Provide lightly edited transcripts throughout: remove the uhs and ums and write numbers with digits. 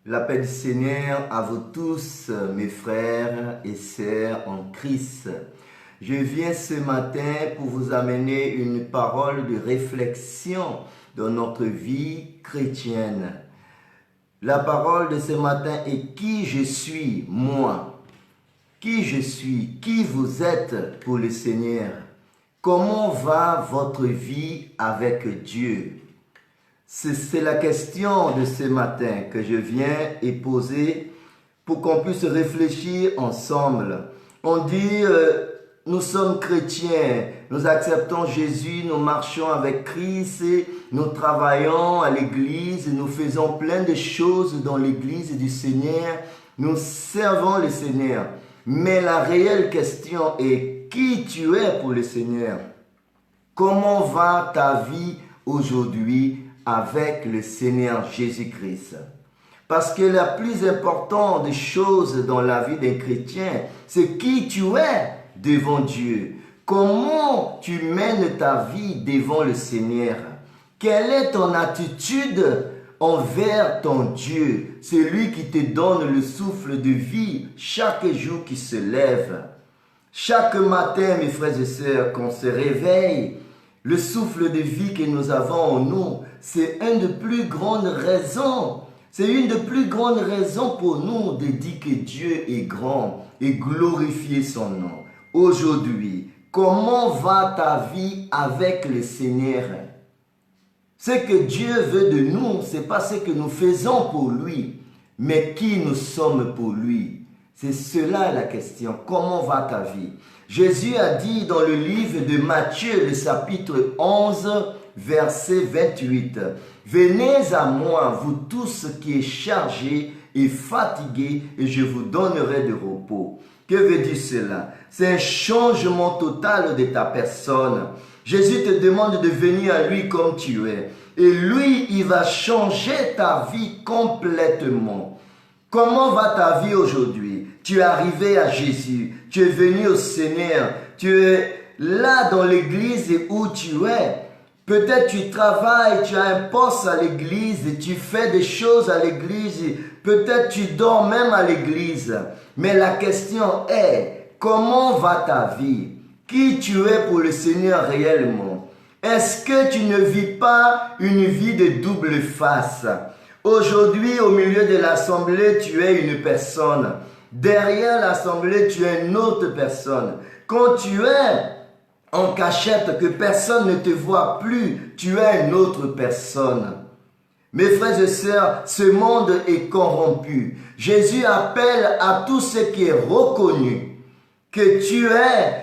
La paix du Seigneur à vous tous, mes frères et sœurs en Christ. Je viens ce matin pour vous amener une parole de réflexion dans notre vie chrétienne. La parole de ce matin est qui je suis, moi. Qui je suis, qui vous êtes pour le Seigneur. Comment va votre vie avec Dieu? C'est la question de ce matin que je viens et poser pour qu'on puisse réfléchir ensemble. On dit, nous sommes chrétiens, nous acceptons Jésus, nous marchons avec Christ, nous travaillons à l'église, nous faisons plein de choses dans l'église du Seigneur, nous servons le Seigneur. Mais la réelle question est, qui tu es pour le Seigneur? Comment va ta vie aujourd'hui avec le Seigneur Jésus-Christ? Parce que la plus importante des choses dans la vie d'un chrétien, c'est qui tu es devant Dieu. Comment tu mènes ta vie devant le Seigneur? Quelle est ton attitude envers ton Dieu, celui qui te donne le souffle de vie chaque jour qui se lève? Chaque matin, mes frères et sœurs, qu'on se réveille, le souffle de vie que nous avons en nous, c'est une des plus grandes raisons. C'est une des plus grandes raisons pour nous de dire que Dieu est grand et glorifier son nom. Aujourd'hui, comment va ta vie avec le Seigneur? Ce que Dieu veut de nous, ce n'est pas ce que nous faisons pour lui, mais qui nous sommes pour lui. C'est cela la question. Comment va ta vie? Jésus a dit dans le livre de Matthieu, le chapitre 11, verset 28, « Venez à moi, vous tous qui êtes chargés et fatigués, et je vous donnerai de repos. » Que veut dire cela? C'est un changement total de ta personne. Jésus te demande de venir à lui comme tu es. Et lui, il va changer ta vie complètement. Comment va ta vie aujourd'hui? Tu es arrivé à Jésus, tu es venu au Seigneur, tu es là dans l'église où tu es. Peut-être tu travailles, tu as un poste à l'église, tu fais des choses à l'église, peut-être tu dors même à l'église. Mais la question est, comment va ta vie? Qui tu es pour le Seigneur réellement? Est-ce que tu ne vis pas une vie de double face? Aujourd'hui, au milieu de l'assemblée, tu es une personne. Derrière l'assemblée, tu es une autre personne. Quand tu es en cachette, que personne ne te voit plus, tu es une autre personne. Mes frères et sœurs, ce monde est corrompu. Jésus appelle à tout ce qui est reconnu que tu es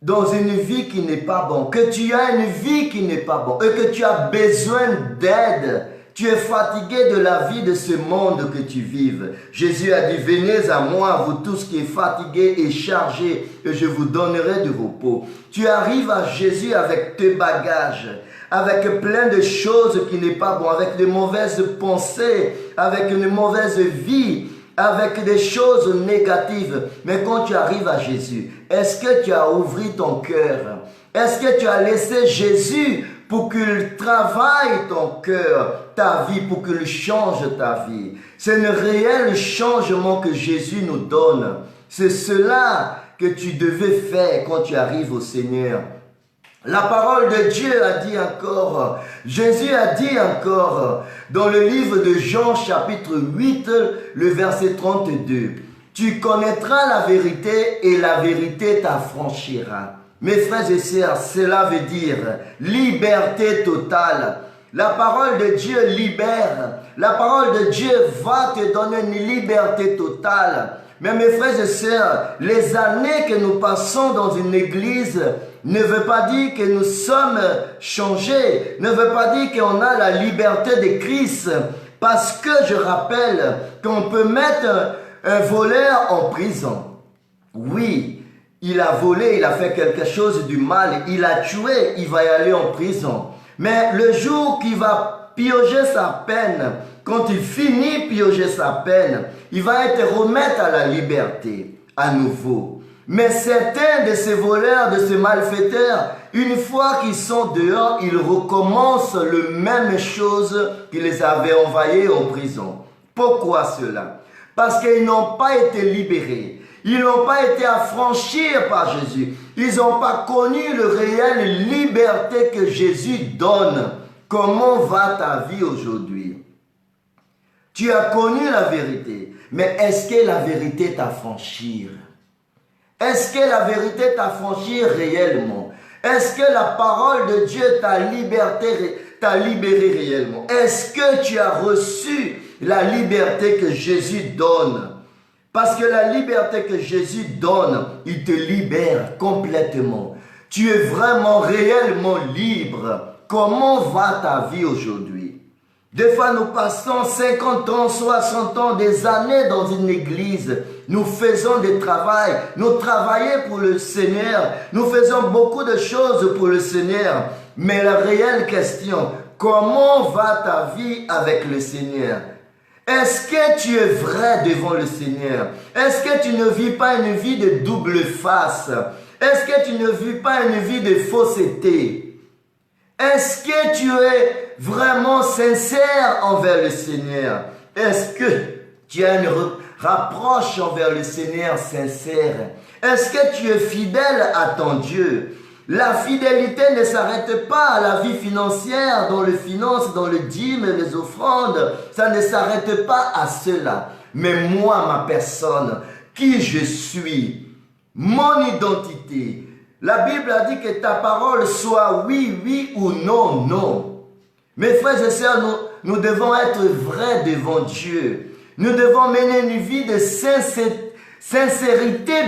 dans une vie qui n'est pas bonne, que tu as une vie qui n'est pas bonne et que tu as besoin d'aide. Tu es fatigué de la vie de ce monde que tu vives. Jésus a dit, venez à moi, vous tous qui êtes fatigués et chargés, et je vous donnerai du repos. Tu arrives à Jésus avec tes bagages, avec plein de choses qui n'est pas bon, avec de mauvaises pensées, avec une mauvaise vie, avec des choses négatives. Mais quand tu arrives à Jésus, est-ce que tu as ouvert ton cœur? Est-ce que tu as laissé Jésus pour qu'il travaille ton cœur, ta vie, pour qu'il change ta vie? C'est un réel changement que Jésus nous donne. C'est cela que tu devais faire quand tu arrives au Seigneur. La parole de Dieu a dit encore, Jésus a dit encore, dans le livre de Jean chapitre 8, le verset 32, « Tu connaîtras la vérité et la vérité t'affranchira. » Mes frères et sœurs, cela veut dire liberté totale. La parole de Dieu libère. La parole de Dieu va te donner une liberté totale. Mais mes frères et sœurs, les années que nous passons dans une église ne veut pas dire que nous sommes changés, ne veut pas dire qu'on a la liberté de Christ. Parce que je rappelle qu'on peut mettre un voleur en prison. Oui. Il a volé, il a fait quelque chose du mal, il a tué, il va y aller en prison. Mais le jour qu'il va piocher sa peine, quand il finit piocher sa peine, il va être remis à la liberté à nouveau. Mais certains de ces voleurs, de ces malfaiteurs, une fois qu'ils sont dehors, ils recommencent la même chose qui les avait envoyés en prison. Pourquoi cela? Parce qu'ils n'ont pas été libérés. Ils n'ont pas été affranchis par Jésus. Ils n'ont pas connu le réel liberté que Jésus donne. Comment va ta vie aujourd'hui? Tu as connu la vérité, mais est-ce que la vérité t'affranchit? Est-ce que la vérité t'affranchit réellement? Est-ce que la parole de Dieu t'a libéré réellement? Est-ce que tu as reçu la liberté que Jésus donne? Parce que la liberté que Jésus donne, il te libère complètement. Tu es vraiment réellement libre. Comment va ta vie aujourd'hui? Des fois, nous passons 50 ans, 60 ans, des années dans une église. Nous faisons des travails. Nous travaillons pour le Seigneur. Nous faisons beaucoup de choses pour le Seigneur. Mais la réelle question, comment va ta vie avec le Seigneur? Est-ce que tu es vrai devant le Seigneur? Est-ce que tu ne vis pas une vie de double face? Est-ce que tu ne vis pas une vie de fausseté? Est-ce que tu es vraiment sincère envers le Seigneur? Est-ce que tu as une rapproche envers le Seigneur sincère? Est-ce que tu es fidèle à ton Dieu? La fidélité ne s'arrête pas à la vie financière, dans le finance, dans le dîme, les offrandes. Ça ne s'arrête pas à cela. Mais moi, ma personne, qui je suis, mon identité. La Bible a dit que ta parole soit oui, oui ou non, non. Mes frères et sœurs, nous devons être vrais devant Dieu. Nous devons mener une vie de sincérité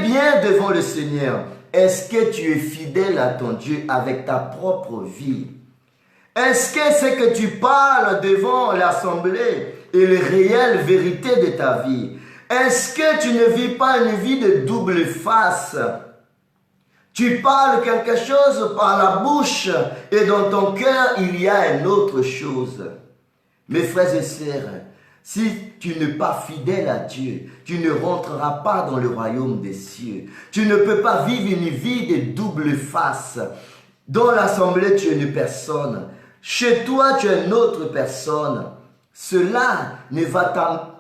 bien devant le Seigneur. Est-ce que tu es fidèle à ton Dieu avec ta propre vie? Est-ce que ce que tu parles devant l'assemblée est la réelle vérité de ta vie? Est-ce que tu ne vis pas une vie de double face? Tu parles quelque chose par la bouche et dans ton cœur, il y a une autre chose. Mes frères et sœurs, si tu n'es pas fidèle à Dieu, tu ne rentreras pas dans le royaume des cieux. Tu ne peux pas vivre une vie de double face. Dans l'assemblée, tu es une personne. Chez toi, tu es une autre personne. Cela ne va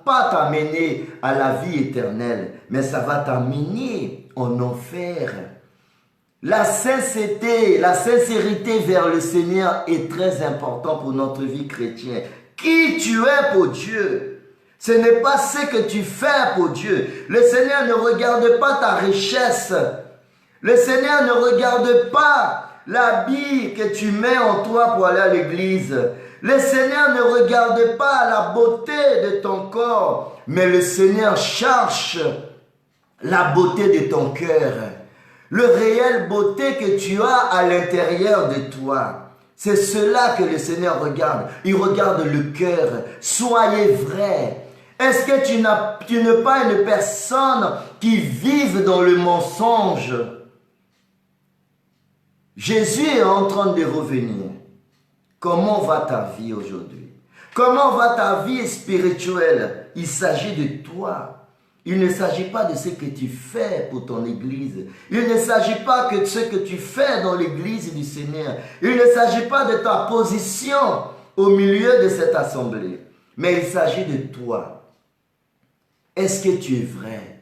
pas t'amener à la vie éternelle, mais ça va t'amener en enfer. La sincérité vers le Seigneur est très important pour notre vie chrétienne. Qui tu es pour Dieu? Ce n'est pas ce que tu fais pour Dieu. Le Seigneur ne regarde pas ta richesse. Le Seigneur ne regarde pas l'habit que tu mets en toi pour aller à l'église. Le Seigneur ne regarde pas la beauté de ton corps, mais le Seigneur cherche la beauté de ton cœur. Le réel beauté que tu as à l'intérieur de toi. C'est cela que le Seigneur regarde. Il regarde le cœur. Soyez vrai. Est-ce que tu n'es pas une personne qui vive dans le mensonge? Jésus est en train de revenir. Comment va ta vie aujourd'hui? Comment va ta vie spirituelle? Il s'agit de toi. Il ne s'agit pas de ce que tu fais pour ton église. Il ne s'agit pas que de ce que tu fais dans l'église du Seigneur. Il ne s'agit pas de ta position au milieu de cette assemblée. Mais il s'agit de toi. Est-ce que tu es vrai?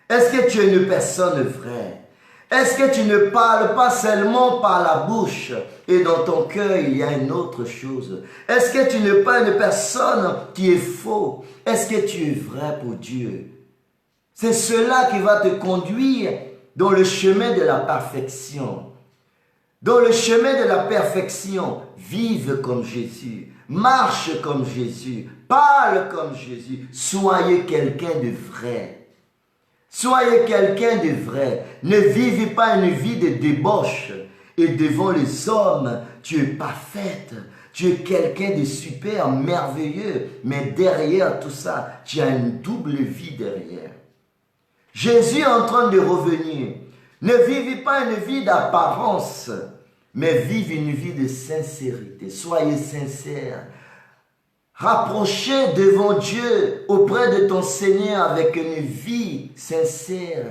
Est-ce que tu es une personne vraie? Est-ce que tu ne parles pas seulement par la bouche et dans ton cœur il y a une autre chose? Est-ce que tu n'es pas une personne qui est faux? Est-ce que tu es vrai pour Dieu? C'est cela qui va te conduire dans le chemin de la perfection. Dans le chemin de la perfection, vive comme Jésus, marche comme Jésus, parle comme Jésus. Soyez quelqu'un de vrai. Soyez quelqu'un de vrai. Ne vivez pas une vie de débauche. Et devant les hommes, tu es parfaite. Tu es quelqu'un de super, merveilleux. Mais derrière tout ça, tu as une double vie derrière. Jésus est en train de revenir. Ne vivez pas une vie d'apparence, mais vivez une vie de sincérité. Soyez sincères. Rapprochez devant Dieu, auprès de ton Seigneur, avec une vie sincère.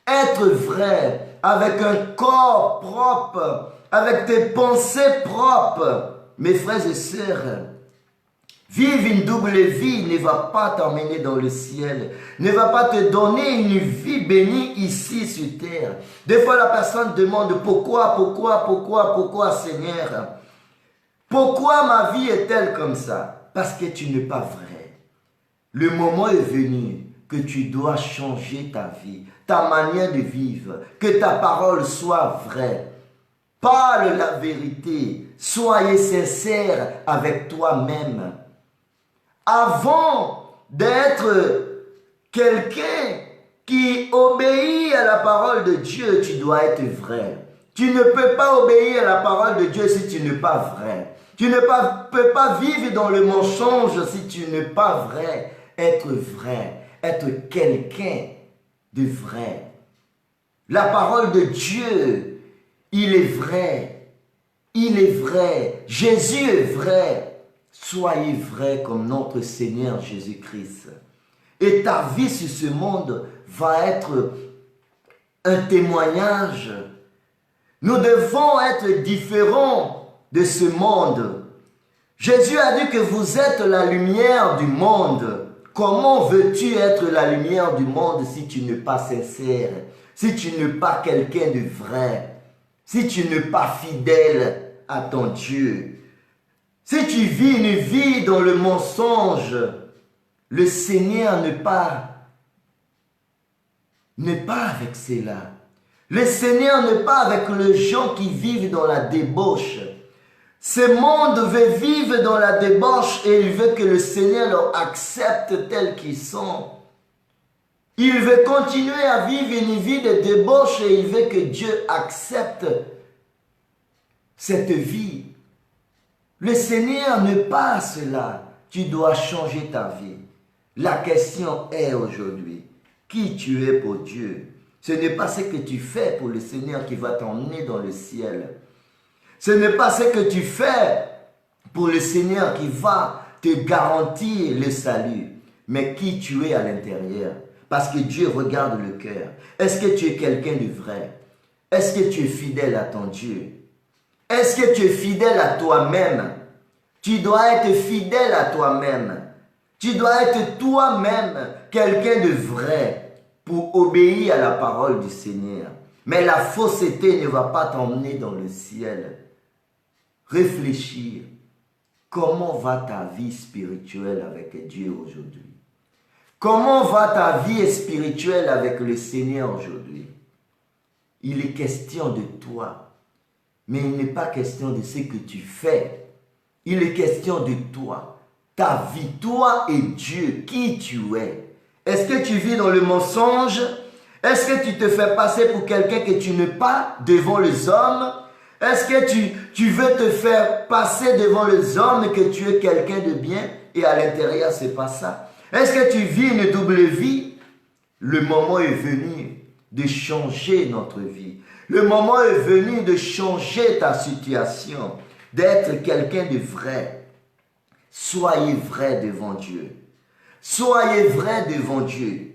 Être vrai, avec un corps propre, avec tes pensées propres. Mes frères et sœurs, Vivre une double vie ne va pas t'emmener dans le ciel, ne va pas te donner une vie bénie ici sur terre. Des fois, la personne demande pourquoi Seigneur? Pourquoi ma vie est-elle comme ça? Parce que tu n'es pas vrai. Le moment est venu que tu dois changer ta vie, ta manière de vivre, que ta parole soit vraie. Parle la vérité, soyez sincère avec toi-même. Avant d'être quelqu'un qui obéit à la parole de Dieu, tu dois être vrai. Tu ne peux pas obéir à la parole de Dieu si tu n'es pas vrai. Tu ne peux pas vivre dans le mensonge si tu n'es pas vrai. Être vrai, être quelqu'un de vrai. La parole de Dieu, il est vrai. Il est vrai. Jésus est vrai. Soyez vrai comme notre Seigneur Jésus-Christ. Et ta vie sur ce monde va être un témoignage. Nous devons être différents de ce monde. Jésus a dit que vous êtes la lumière du monde. Comment veux-tu être la lumière du monde si tu n'es pas sincère, si tu n'es pas quelqu'un de vrai, si tu n'es pas fidèle à ton Dieu? Si tu vis une vie dans le mensonge, le Seigneur n'est pas avec cela. Le Seigneur n'est pas avec les gens qui vivent dans la débauche. Ce monde veut vivre dans la débauche et il veut que le Seigneur leur accepte tels qu'ils sont. Il veut continuer à vivre une vie de débauche et il veut que Dieu accepte cette vie. Le Seigneur n'est pas cela. Tu dois changer ta vie. La question est aujourd'hui, qui tu es pour Dieu? Ce n'est pas ce que tu fais pour le Seigneur qui va t'emmener dans le ciel. Ce n'est pas ce que tu fais pour le Seigneur qui va te garantir le salut. Mais qui tu es à l'intérieur. Parce que Dieu regarde le cœur. Est-ce que tu es quelqu'un de vrai? Est-ce que tu es fidèle à ton Dieu? Est-ce que tu es fidèle à toi-même? Tu dois être fidèle à toi-même. Tu dois être toi-même quelqu'un de vrai pour obéir à la parole du Seigneur. Mais la fausseté ne va pas t'emmener dans le ciel. Réfléchir. Comment va ta vie spirituelle avec Dieu aujourd'hui? Comment va ta vie spirituelle avec le Seigneur aujourd'hui? Il est question de toi. Mais il n'est pas question de ce que tu fais. Il est question de toi. Ta vie, toi et Dieu, qui tu es. Est-ce que tu vis dans le mensonge? Est-ce que tu te fais passer pour quelqu'un que tu n'es pas devant les hommes? Est-ce que tu veux te faire passer devant les hommes que tu es quelqu'un de bien et à l'intérieur, ce n'est pas ça? Est-ce que tu vis une double vie? Le moment est venu de changer notre vie. Le moment est venu de changer ta situation, d'être quelqu'un de vrai. Soyez vrai devant Dieu. Soyez vrai devant Dieu.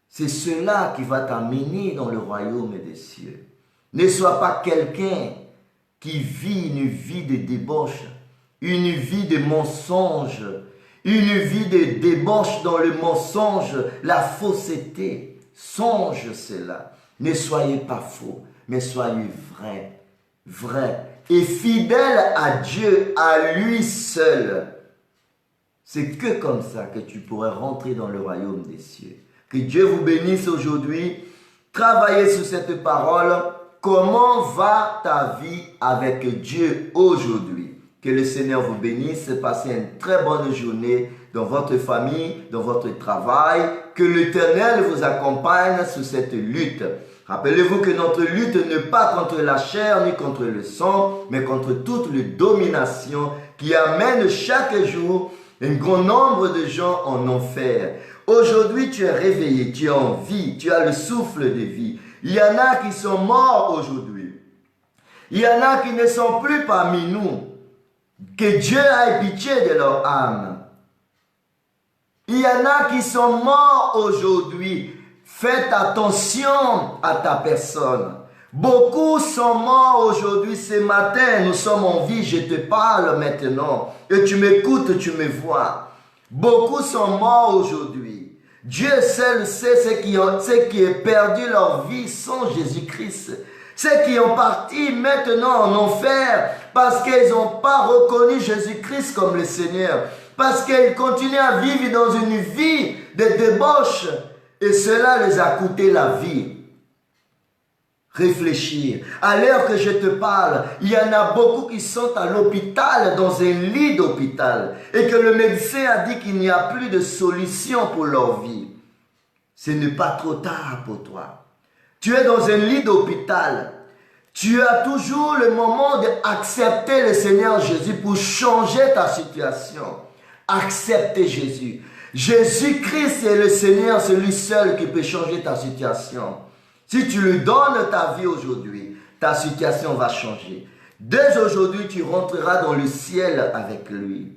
C'est cela qui va t'amener dans le royaume des cieux. Ne sois pas quelqu'un qui vit une vie de débauche, une vie de mensonge, une vie de débauche dans le mensonge, la fausseté. Songe cela. Ne soyez pas faux, mais soyez vrai, vrai et fidèle à Dieu, à lui seul. C'est que comme ça que tu pourrais rentrer dans le royaume des cieux. Que Dieu vous bénisse aujourd'hui. Travaillez sur cette parole. Comment va ta vie avec Dieu aujourd'hui? Que le Seigneur vous bénisse. Passez une très bonne journée dans votre famille, dans votre travail. Que l'Éternel vous accompagne sur cette lutte. Rappelez-vous que notre lutte n'est pas contre la chair ni contre le sang, mais contre toutes les dominations qui amènent chaque jour un grand nombre de gens en enfer. Aujourd'hui, tu es réveillé, tu es en vie, tu as le souffle de vie. Il y en a qui sont morts aujourd'hui. Il y en a qui ne sont plus parmi nous. Que Dieu ait pitié de leur âme. Il y en a qui sont morts aujourd'hui. Faites attention à ta personne. Beaucoup sont morts aujourd'hui, ce matin, nous sommes en vie, je te parle maintenant. Et tu m'écoutes, tu me vois. Beaucoup sont morts aujourd'hui. Dieu seul sait ceux qui ont perdu leur vie sans Jésus-Christ. Ceux qui ont parti maintenant en enfer parce qu'ils n'ont pas reconnu Jésus-Christ comme le Seigneur. Parce qu'ils continuent à vivre dans une vie de débauche. Et cela les a coûté la vie. Réfléchir. À l'heure que je te parle, il y en a beaucoup qui sont à l'hôpital, dans un lit d'hôpital, et que le médecin a dit qu'il n'y a plus de solution pour leur vie. Ce n'est pas trop tard pour toi. Tu es dans un lit d'hôpital. Tu as toujours le moment d'accepter le Seigneur Jésus pour changer ta situation. Accepter Jésus. Jésus-Christ est le Seigneur, c'est lui seul qui peut changer ta situation. Si tu lui donnes ta vie aujourd'hui, ta situation va changer. Dès aujourd'hui, tu rentreras dans le ciel avec lui.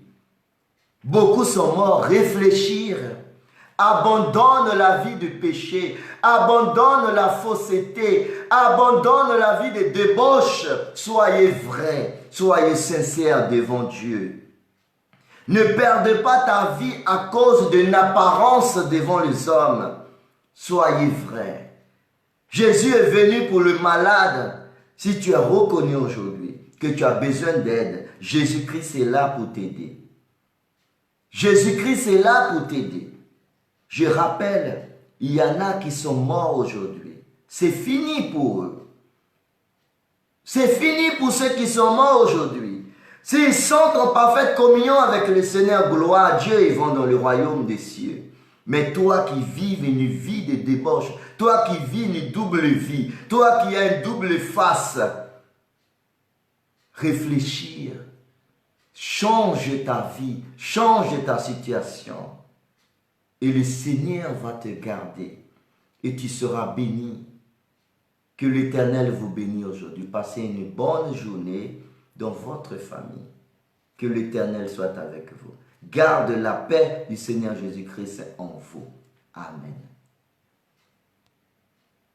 Beaucoup sont morts. Réfléchir. Abandonne la vie de péché. Abandonne la fausseté. Abandonne la vie de débauche. Soyez vrais. Soyez sincères devant Dieu. Ne perdez pas ta vie à cause d'une apparence devant les hommes. Soyez vrais. Jésus est venu pour le malade. Si tu as reconnu aujourd'hui que tu as besoin d'aide, Jésus-Christ est là pour t'aider. Jésus-Christ est là pour t'aider. Je rappelle, il y en a qui sont morts aujourd'hui. C'est fini pour eux. C'est fini pour ceux qui sont morts aujourd'hui. S'ils sont en parfaite communion avec le Seigneur, gloire à Dieu, ils vont dans le royaume des cieux. Mais toi qui vis une vie de débauche, toi qui vis une double vie, toi qui as une double face, réfléchir, change ta vie, change ta situation. Et le Seigneur va te garder et tu seras béni. Que l'Éternel vous bénisse aujourd'hui. Passez une bonne journée dans votre famille. Que l'Éternel soit avec vous. Garde la paix du Seigneur Jésus-Christ en vous. Amen.